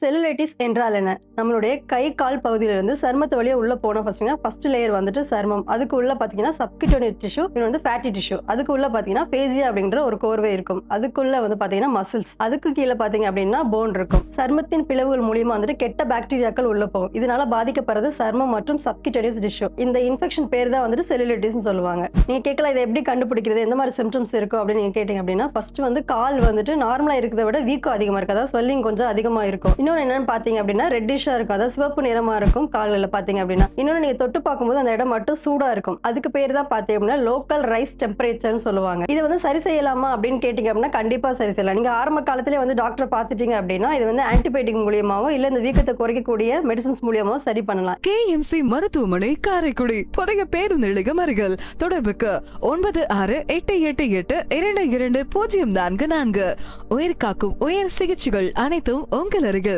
Cellulitis என்றால் என்ன? நம்மளுடைய கை, கால் பகுதியிலிருந்து சருமத்து வழியா உள்ள போனா ஃபர்ஸ்ட் லேயர் வந்துட்டு சருமம். அதுக்கு உள்ள பார்த்தீங்கன்னா சப்கியூட்டேனியஸ் டிஷ்யூ, இன்னொன்று வந்து ஃபேட்டி டிஷ்யூ. அதுக்கு உள்ள பார்த்தீங்கன்னா ஃபேசியா அப்படின்ற ஒரு கோர்வை இருக்கும். அதுக்குள்ள வந்து பார்த்தீங்கன்னா மசில்ஸ். அதுக்கு கீழே பார்த்தீங்க அப்படின்னா போன் இருக்கும். சருமத்தின் பிளவுகள் மூலியமா வந்துட்டு கெட்ட பாக்டீரியாக்கள் உள்ள போகும். இதனால பாதிக்கப்படுறது சருமம் மற்றும் சப்கியூட்டேனியஸ் டிஷ்யூ. இந்த இன்ஃபெக்ஷன் பேர் தான் வந்துட்டு செல்லுலைட்டிஸ்னு சொல்லுவாங்க. நீங்க கேட்கலாம், இதை எப்படி கண்டுபிடிக்கிறது, எந்த மாதிரி சிம்டம்ஸ் இருக்கும் அப்படின்னு நீங்க கேட்டீங்க அப்படின்னா, ஃபர்ஸ்ட் வந்து கால் வந்துட்டு நார்மலா இருக்கிறத விட வீக்கம் அதிகமா இருக்கு. அதாவது ஸ்வெல்லிங் கொஞ்சம் அதிகமா இருக்கும். இன்னொன்று என்னன்னு பாத்தீங்க அப்படின்னா ரெட்டிஷா இருக்கும். அதாவது சிவப்பு நிறமா இருக்கும் கால்களில் பாத்தீங்க அப்படின்னா. இன்னொன்று நீங்க தொட்டு பார்க்கும்போது அந்த இடம் மட்டும் சூடா இருக்கும். அதுக்கு பேர் தான் பாத்தீங்க அப்படின்னா லோக்கல் ரைஸ் டெம்பரேச்சர்னு சொல்லுவாங்க. இது வந்து சரி செய்யலாமா அப்படின்னு கேட்டீங்க அப்படின்னா கண்டிப்பா சரி செய்யலாம். நீங்க ஆரம்ப காலத்திலே வந்து டாக்டர் பார்த்துட்டீங்க அப்படின்னா இது வந்து ஆன்டிபயோட்டிக் மூலியமாவோ இல்ல இந்த வீக்கத்தை குறைக்கக்கூடிய மெடிசன்ஸ் மூலியமாவோ சரி பண்ணலாம். KMC மருத்துவமனை காரைக்குடி புதிய பேருந்து நிலையம் அருகில். தொடர்புக்கு 9688822244. உயிர் காக்கும் உயர் சிகிச்சைகள் அனைத்தும் உங்கள் அருகில்.